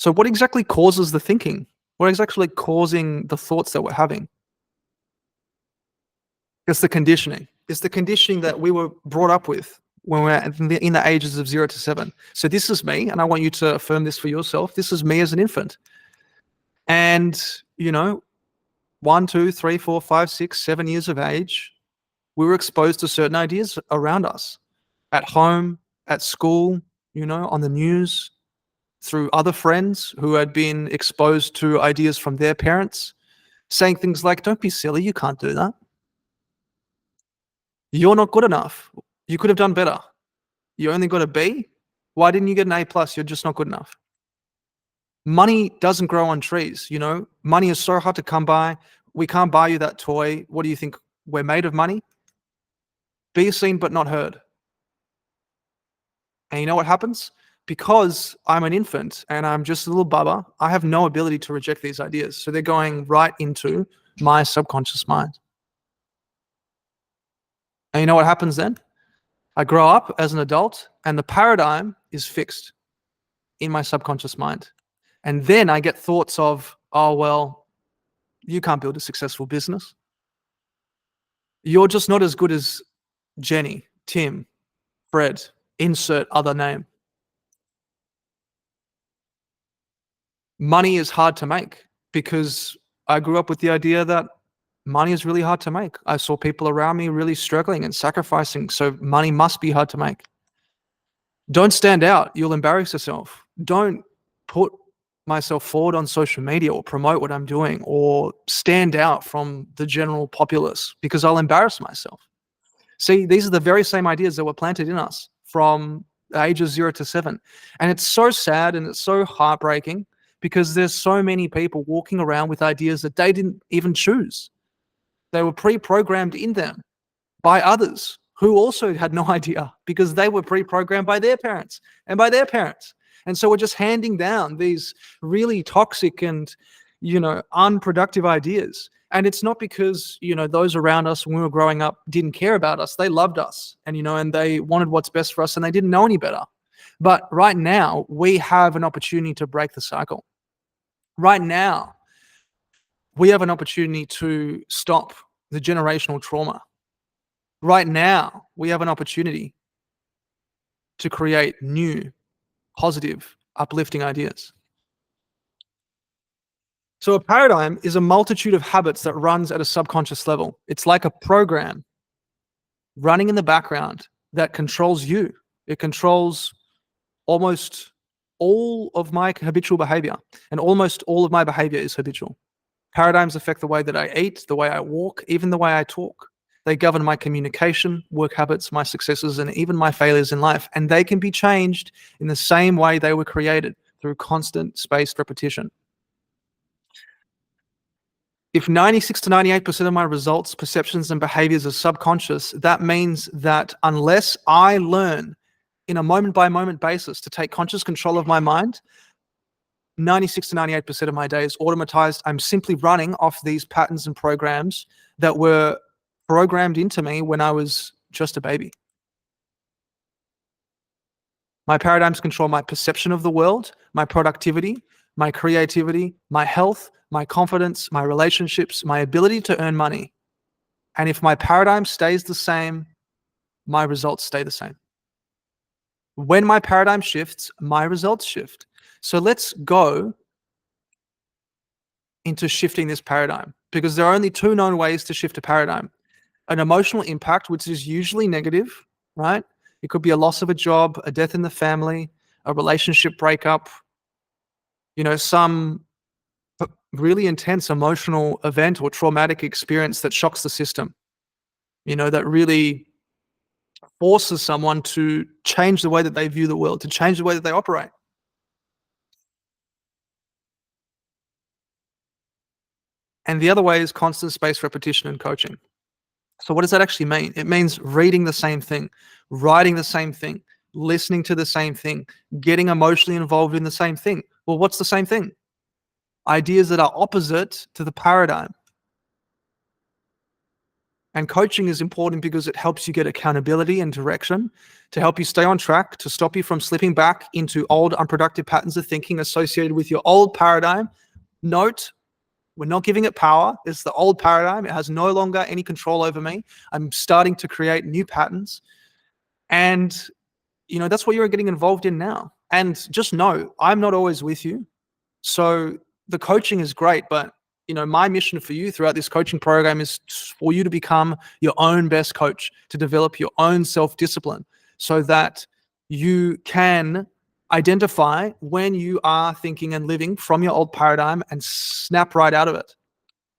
So what exactly causes the thinking? What is actually causing the thoughts that we're having? It's the conditioning. It's the conditioning that we were brought up with when we're in the ages of 0 to 7. So this is me, and I want you to affirm this for yourself. This is me as an infant. And, 1, 2, 3, 4, 5, 6, 7 years of age, we were exposed to certain ideas around us, at home, at school, on the news, through other friends who had been exposed to ideas from their parents, saying things like, "Don't be silly, you can't do that. You're not good enough. You could have done better. You only got a B. Why didn't you get an A plus? You're just not good enough." Money doesn't grow on trees, Money is so hard to come by. We can't buy you that toy. What do you think? We're made of money? Be seen but not heard. And you know what happens? Because I'm an infant and I'm just a little bubba, I have no ability to reject these ideas. So they're going right into my subconscious mind. And you know what happens then? I grow up as an adult and the paradigm is fixed in my subconscious mind. And then I get thoughts of, oh, well, you can't build a successful business. You're just not as good as Jenny, Tim, Fred, insert other name. Money is hard to make because I grew up with the idea that money is really hard to make. I saw people around me really struggling and sacrificing, so money must be hard to make. Don't stand out. You'll embarrass yourself. Don't put myself forward on social media or promote what I'm doing or stand out from the general populace because I'll embarrass myself. See, these are the very same ideas that were planted in us from the ages 0 to 7. And it's so sad and it's so heartbreaking because there's so many people walking around with ideas that they didn't even choose. They were pre-programmed in them by others who also had no idea because they were pre-programmed by their parents and by their parents. And so we're just handing down these really toxic and, unproductive ideas. And it's not because, those around us when we were growing up didn't care about us. They loved us and, and they wanted what's best for us and they didn't know any better. But right now, we have an opportunity to break the cycle. Right now, we have an opportunity to stop the generational trauma. Right now, we have an opportunity to create new, positive, uplifting ideas. So a paradigm is a multitude of habits that runs at a subconscious level. It's like a program running in the background that controls you. It controls almost all of my habitual behavior, and almost all of my behavior is habitual. Paradigms affect the way that I eat, the way I walk, even the way I talk. They govern my communication, work habits, my successes, and even my failures in life. And they can be changed in the same way they were created, through constant spaced repetition. If 96 to 98% of my results, perceptions, and behaviors are subconscious, that means that unless I learn in a moment-by-moment basis to take conscious control of my mind, 96 to 98% of my day is automatized. I'm simply running off these patterns and programs that were programmed into me when I was just a baby. My paradigms control my perception of the world, my productivity, my creativity, my health, my confidence, my relationships, my ability to earn money. And if my paradigm stays the same, my results stay the same. When my paradigm shifts, my results shift. So let's go into shifting this paradigm, because there are only two known ways to shift a paradigm. An emotional impact, which is usually negative, right? It could be a loss of a job, a death in the family, a relationship breakup, some really intense emotional event or traumatic experience that shocks the system, that really forces someone to change the way that they view the world, to change the way that they operate. And the other way is constant spaced repetition and coaching. So what does that actually mean? It means reading the same thing, writing the same thing, listening to the same thing, getting emotionally involved in the same thing. Well, what's the same thing? Ideas that are opposite to the paradigm. And coaching is important because it helps you get accountability and direction, to help you stay on track, to stop you from slipping back into old unproductive patterns of thinking associated with your old paradigm. Note, we're not giving it power. It's the old paradigm. It has no longer any control over me. I'm starting to create new patterns. And, that's what you're getting involved in now. And just know, I'm not always with you. So the coaching is great, but my mission for you throughout this coaching program is for you to become your own best coach, to develop your own self-discipline so that you can identify when you are thinking and living from your old paradigm and snap right out of it.